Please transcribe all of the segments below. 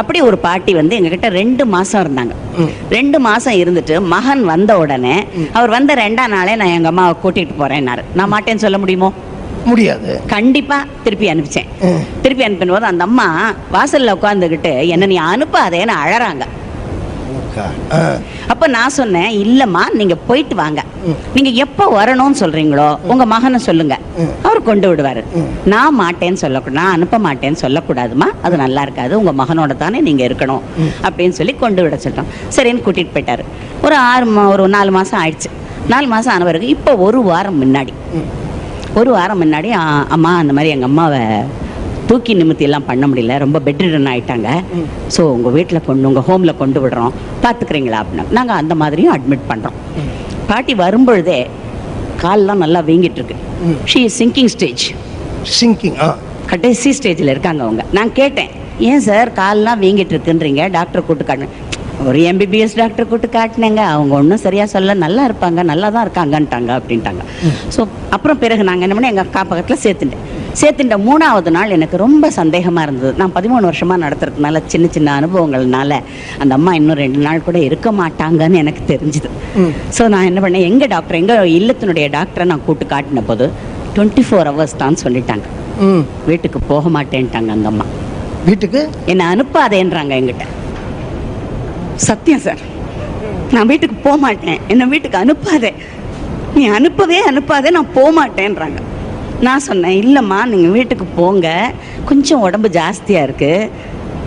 அப்படி ஒரு பாட்டி வந்து எங்ககிட்ட 2 மாசம் இருந்தாங்க. 2 மாசம் இருந்துட்டு மகன் வந்த உடனே அவர் வந்த 2ஆம் நாளே நான் எங்க அம்மாவை கூட்டிட்டு போறேன்னாரு. நான் மாட்டேன்னு சொல்ல முடியுமோ? முடியாது. கண்டிப்பா திருப்பி அனுப்பிச்சேன். திருப்பி அனுப்பின போது அந்த அம்மா வாசல்ல உட்காந்துக்கிட்டு என்ன நீ அனுப்பாதேன்னு அழறாங்க. அப்ப நான் சொன்னேன், இல்லம்மா நீங்க போயிட்டு வாங்க, நீங்க எப்ப வரணும்னு சொல்றீங்களோ உங்க மகனை சொல்லுங்க, அவர் கொண்டு விடுவாரு. நான் மாட்டேன்னு சொல்லக்கூடாது, நான் அனுப்ப மாட்டேன்னு சொல்லக்கூடாதுமா, அது நல்லா இருக்காது, உங்க மகனோட தானே நீங்க இருக்கணும் அப்படின்னு சொல்லி கொண்டு விட சொல்லிட்டோம். சரின்னு கூட்டிட்டு போயிட்டாரு. ஒரு 4 மாசம் ஆயிடுச்சு. 4 மாசம் ஆன பிறகு இப்போ ஒரு வாரம் முன்னாடி அம்மா அந்த மாதிரி எங்க அம்மாவை தூக்கி நிமித்தி எல்லாம் பண்ண முடியல, ரொம்ப பெட்ரிடன் ஆயிட்டாங்க, ஸோ உங்க வீட்டில் உங்க ஹோம்ல கொண்டு விடுறோம், பார்த்துக்கிறீங்களா அப்படின்னா நாங்கள் அந்த மாதிரியும் அட்மிட் பண்றோம். பாட்டி வரும்பொழுதே கால்லாம் நல்லா வீங்கிட்டு இருக்கு. ஷீ இஸ் சிங்கிங் ஸ்டேஜ், கடைசி ஸ்டேஜில் இருக்காங்க அவங்க. நான் கேட்டேன், ஏன் சார் கால்லாம் வீங்கிட்டு இருக்குன்றீங்க, டாக்டர் கூட்டு காட்டுங்க. ஒரு MBBS டாக்டர் கூட்டு காட்டினேங்க, அவங்க ஒன்றும் சரியா சொல்ல, நல்லா இருப்பாங்க, நல்லா தான் இருக்காங்கன்ட்டாங்க அப்படின்ட்டாங்க. ஸோ அப்புறம் பிறகு நாங்கள் என்ன பண்ணி எங்கள் காப்பகத்தில் சேர்த்துட்ட 3ஆவது நாள் எனக்கு ரொம்ப சந்தேகமாக இருந்தது. நான் 13 வருஷமாக நடத்துறதுனால சின்ன சின்ன அனுபவங்கள்னால அந்த அம்மா இன்னும் 2 நாள் கூட இருக்க மாட்டாங்கன்னு எனக்கு தெரிஞ்சுது. ஸோ நான் என்ன பண்ணேன், எங்கள் இல்லத்தினுடைய டாக்டரை நான் கூட்டு காட்டின போது 24 hours தான் சொல்லிட்டாங்க. வீட்டுக்கு போக மாட்டேன்ட்டாங்க அந்த அம்மா. வீட்டுக்கு என்னை அனுப்பாதேன்றாங்க என்கிட்ட. சத்தியம் சார், நான் வீட்டுக்கு போக மாட்டேன், என்னை வீட்டுக்கு அனுப்பாதே, நீ அனுப்பாதே, நான் போக மாட்டேன்றாங்க. நான் சொன்னேன், இல்லைம்மா நீங்கள் வீட்டுக்கு போங்க, கொஞ்சம் உடம்பு ஜாஸ்தியாக இருக்குது,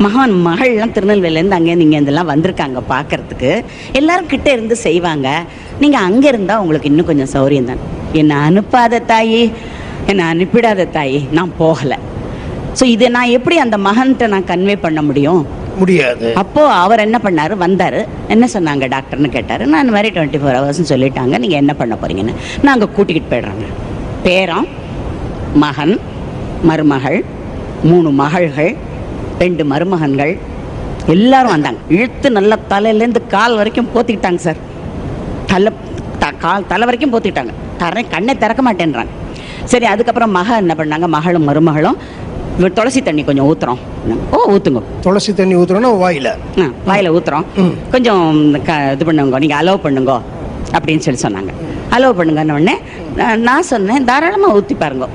மகள்லாம் திருநெல்வேலியிலேருந்து அங்கே நீங்கள் இதெல்லாம் வந்திருக்காங்க பார்க்குறதுக்கு, எல்லோரும் கிட்டே இருந்து செய்வாங்க, நீங்கள் அங்கே இருந்தால் உங்களுக்கு இன்னும் கொஞ்சம் சௌரியம் தான். என்னை அனுப்பாத தாயி, என்னை அனுப்பிடாத தாயி, நான் போகலை. ஸோ இதை நான் எப்படி அந்த மகன்கிட்ட நான் கன்வே பண்ண முடியாது. அப்போது அவர் என்ன பண்ணார், வந்தார், என்ன சொன்னாங்க டாக்டர்னு கேட்டார். நான் இந்த மாதிரி 24 hours சொல்லிட்டாங்க, நீங்கள் என்ன பண்ண போகிறீங்கன்னு. நாங்கள் கூட்டிக்கிட்டு போய்ட்றாங்க. பேரன், மகன், மருமகள், 3 மகள்கள், 2 மருமகன்கள், எல்லாரும் வந்தாங்க. இழுத்து நல்லா தலையிலேருந்து கால் வரைக்கும் போத்திக்கிட்டாங்க சார். தலை வரைக்கும் போத்திக்கிட்டாங்க. கண்ணை திறக்க மாட்டேன்றாங்க. சரி, அதுக்கப்புறம் என்ன பண்ணாங்க, மகளும் மருமகளும் துளசி தண்ணி கொஞ்சம் ஊற்றுறோம். ஊற்றுங்க. துளசி தண்ணி ஊற்றுறோன்னா வாயில் ஊற்றுறோம், கொஞ்சம் இது பண்ணுங்க, நீங்கள் அலோவ் பண்ணுங்க அப்படின்னு சொன்னாங்க. அலோவ் பண்ணுங்கன்னு உடனே நான் சொன்னேன், தாராளமாக ஊற்றி பாருங்க.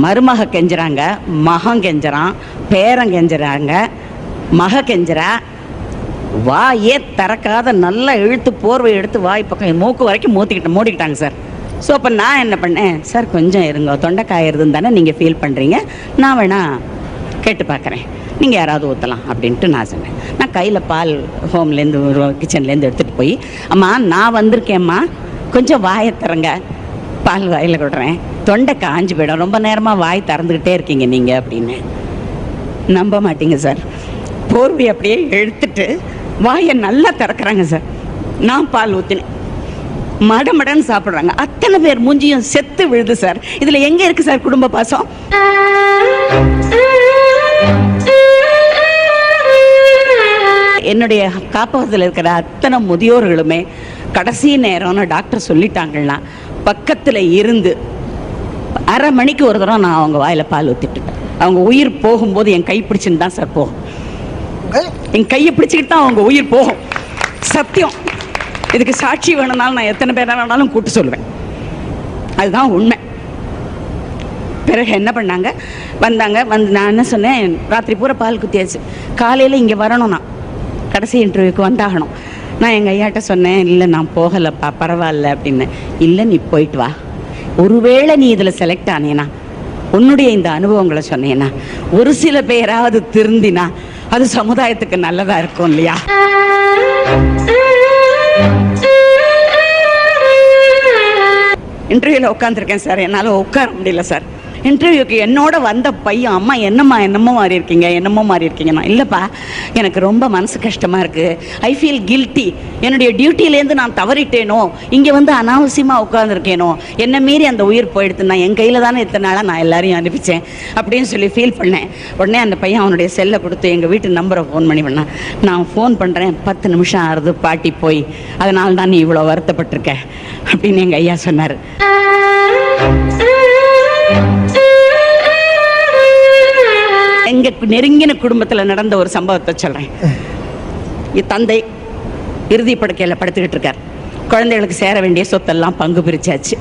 மருமக கெஞ்சுறாங்க, மகன் கெஞ்சுறான், பேரன் கெஞ்சுறாங்க, மக கெஞ்சுறா, வாயே திறக்காத நல்லா இழுத்து போர்வை எடுத்து வாய் பக்கம் மூக்கு வரைக்கும் மூடிக்கிட்டாங்க சார். ஸோ அப்போ நான் என்ன பண்ணேன், சார் கொஞ்சம் இருங்க, தொண்டைக்காயிருதுன்னு தானே நீங்கள் ஃபீல் பண்ணுறீங்க, நான் வேணா கேட்டு பார்க்குறேன், நீங்கள் யாராவது ஊற்றலாம் அப்படின்ட்டு நான் சொன்னேன். நான் கையில் பால் ஹோம்லேருந்து கிச்சன்லேருந்து எடுத்துகிட்டு போய், அம்மா நான் வந்திருக்கேம்மா, கொஞ்சம் வாயை திறங்க, பால் வாயில் கொடுறேன், தொண்டை காஞ்சி போயிடும், ரொம்ப நேரமாக வாய் திறந்துக்கிட்டே இருக்கீங்க நீங்கள் அப்படின்னு. நம்ப மாட்டீங்க சார், போர்வை அப்படியே எடுத்துட்டு வாயை நல்லா திறக்கிறாங்க சார். நான் பால் ஊற்றினேன், மடமடன்னு சாப்பிட்றாங்க. அத்தனை பேர் மூஞ்சியும் செத்து விழுது சார். இதில் எங்கே இருக்குது சார் குடும்ப பாசம்? என்னுடைய காப்பகத்தில் இருக்கிற அத்தனை முதியோர்களுமே கடைசி நேரம்னு டாக்டர் சொல்லிட்டாங்கன்னா பக்கத்தில் இருந்து அரை மணிக்கு ஒரு தடவை நான் அவங்க வாயில் பால் ஊற்றிட்டுட்டேன். அவங்க உயிர் போகும்போது என் கை பிடிச்சுன்னு தான் சார் போகும். என் கையை பிடிச்சிக்கிட்டு தான் அவங்க உயிர் போகும். சத்தியம். இதுக்கு சாட்சி வேணும்னாலும் நான் எத்தனை பேர் வேணாலும் கூப்பிட்டு சொல்லுவேன். அதுதான் உண்மை. பிறகு என்ன பண்ணாங்க, வந்தாங்க. நான் என்ன சொன்னேன், ராத்திரி பூரா பால் குத்தியாச்சு, காலையில் இங்கே வரணும், நான் கடைசி இன்டர்வியூக்கு வந்தாகணும். நான் எங்கள் ஐயாட்ட சொன்னேன், இல்லை நான் போகலைப்பா, பரவாயில்ல அப்படின்னு. இல்லை நீ போயிட்டு வா, ஒருவேளை நீ இதில் செலக்ட் ஆனேனா, உன்னுடைய இந்த அனுபவங்களை சொன்னேன்னா ஒரு சில பேராவது திருந்தினா அது சமுதாயத்துக்கு நல்லதாக இருக்கும் இல்லையா? இன்டர்வியூவில் உட்காந்துருக்கேன் சார், என்னால் உட்கார முடியல சார். இன்டர்வியூக்கு என்னோட வந்த பையன், அம்மா என்னமோ மாறி இருக்கீங்கன்னா, இல்லைப்பா எனக்கு ரொம்ப மனசு கஷ்டமாக இருக்குது, ஐ ஃபீல் கில்ட்டி, என்னுடைய டியூட்டிலேருந்து நான் தவறிட்டேனோ, இங்கே வந்து அனாவசியமாக உட்காந்துருக்கேனோ, என்னை மீறி அந்த உயிர் போயிடுத்து, நான் என் கையில் தானே இத்தனை நாளாக நான் எல்லாரையும் அனுப்பிச்சேன் அப்படின்னு சொல்லி ஃபீல் பண்ணேன். உடனே அந்த பையன் அவனுடைய செல்லை கொடுத்து எங்கள் வீட்டு நம்பரை ஃபோன் பண்ணான். நான் ஃபோன் பண்ணுறேன், 10 நிமிஷம் ஆறுது பாட்டி போய், அதனால தான் நீ இவ்வளோ வருத்தப்பட்டிருக்க அப்படின்னு எங்கள் ஐயா சொன்னார். எங்க நெருங்கின குடும்பத்துல நடந்த ஒரு சம்பவத்தை சொல்றேன். தந்தை இறுதி படுக்கையில் படுத்துக்கிட்டு இருக்கார். குழந்தைகளுக்கு சேர வேண்டிய சொத்தெல்லாம் பங்கு பிரிச்சாச்சு.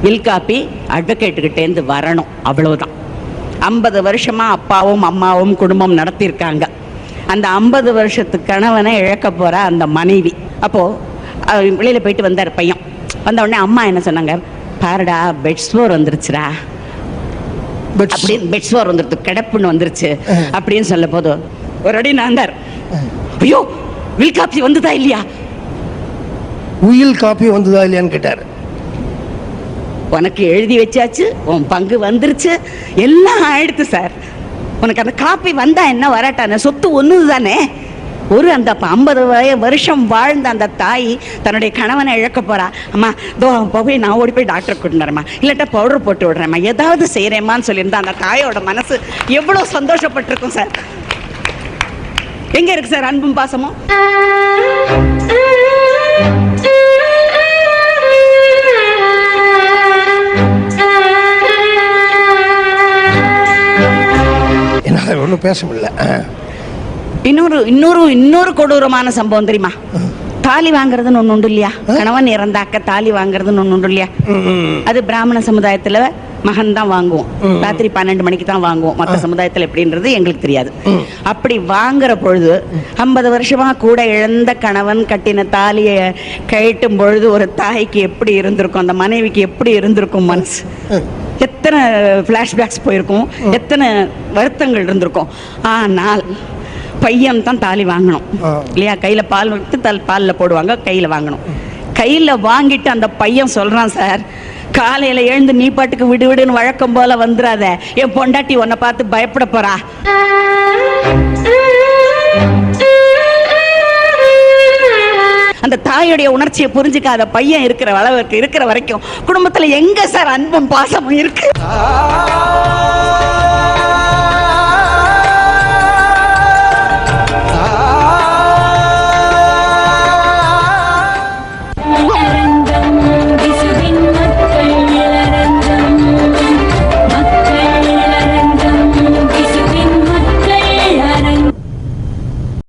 வில் காப்பி அட்வொகேட்டுக்கிட்டேருந்து வரணும், அவ்வளவுதான். 50 வருஷமா அப்பாவும் அம்மாவும் குடும்பம் நடத்தியிருக்காங்க. அந்த 50 வருஷத்து கணவனை இழக்க போற அந்த மனைவி. அப்போ வெளியில போயிட்டு வந்தார் பையன். வந்த உடனே அம்மா என்ன சொன்னாங்க, பாருடா பெட்ஸ்வோர் வந்துருச்சுடா அப்படின்னு, பெட்ஸ்வோர் வந்துருச்சு, கிடப்புன்னு வந்துருச்சு அப்படின்னு சொல்ல போது ஒரு அடி நாந்தார். ஐயோ, வில் காப்பி வந்துதா இல்லையா, உயில் காப்பி வந்ததா இல்லையான்னு கேட்டார். உனக்கு எழுதி வச்சாச்சு, உன் பங்கு வந்துருச்சு, எல்லாம் ஆயிடுத்து சார். உனக்கு அந்த காப்பி வந்தா என்ன வராட்டான சொத்து ஒண்ணுது தானே. ஒரு அந்த 50 வருஷம் வாழ்ந்த அந்த தாய் தன்னுடைய கணவனை இழக்க போறா. அம்மா தோ போய் நான் ஓடி போய் டாக்டர் கூட்டினறேம்மா, இல்லாட்டா பவுடர் போட்டு விடுறேம்மா, ஏதாவது செய்யறேம்மான்னு சொல்லியிருந்தா அந்த தாயோட மனசு எவ்வளவு சந்தோஷப்பட்டிருக்கும் சார். எங்க இருக்கு சார் அன்பும் பாசமும்? ஒன்றும் பேச முடியல. இன்னொரு கொடூரமான சம்பவம் தெரியுமா? தாலி வாங்குறதுன்னு ஒண்ணு உண்டு இல்லையா? கணவன் இறந்தாக்க தாலி வாங்குறதுன்னு ஒண்ணு உண்டு இல்லையா? அது பிராமண சமுதாயத்துல மகன் தான் வாங்குவோம், ராத்திரி 12 மணிக்கு தான் வாங்குவோம். மற்ற சமுதாயத்துல எப்படின்றது எங்களுக்கு தெரியாது. அப்படி வாங்குற பொழுது 50 வருஷமா கூட இழந்த கணவன் கட்டின தாலியை கழட்டும் பொழுது ஒரு தாய்க்கு எப்படி இருந்திருக்கும், அந்த மனைவிக்கு எப்படி இருந்திருக்கும் மனசு, எத்தனை ஃப்ளாஷ்பேக்ஸ் போயிருக்கும், எத்தனை வருத்தங்கள் இருந்திருக்கும். ஆனால் பையன் தான் தாலி வாங்கணும் இல்லையா? கையில பால் விட்டு பாலில் போடுவாங்க, கையில வாங்கணும். கையில வாங்கிட்டு அந்த பையன் சொல்றான், சார் காலையில எழுந்து நீ பாட்டுக்கு விடு விடுன்னு வழக்கம் போல வந்துடாத, என் பொண்டாட்டி உன்னை பார்த்து பயப்பட போறா. அந்த தாயுடைய உணர்ச்சியை புரிஞ்சுக்காத பையன் இருக்கிற வரைக்கும் குடும்பத்துல எங்க சார் அன்பும் பாசமும் இருக்கு?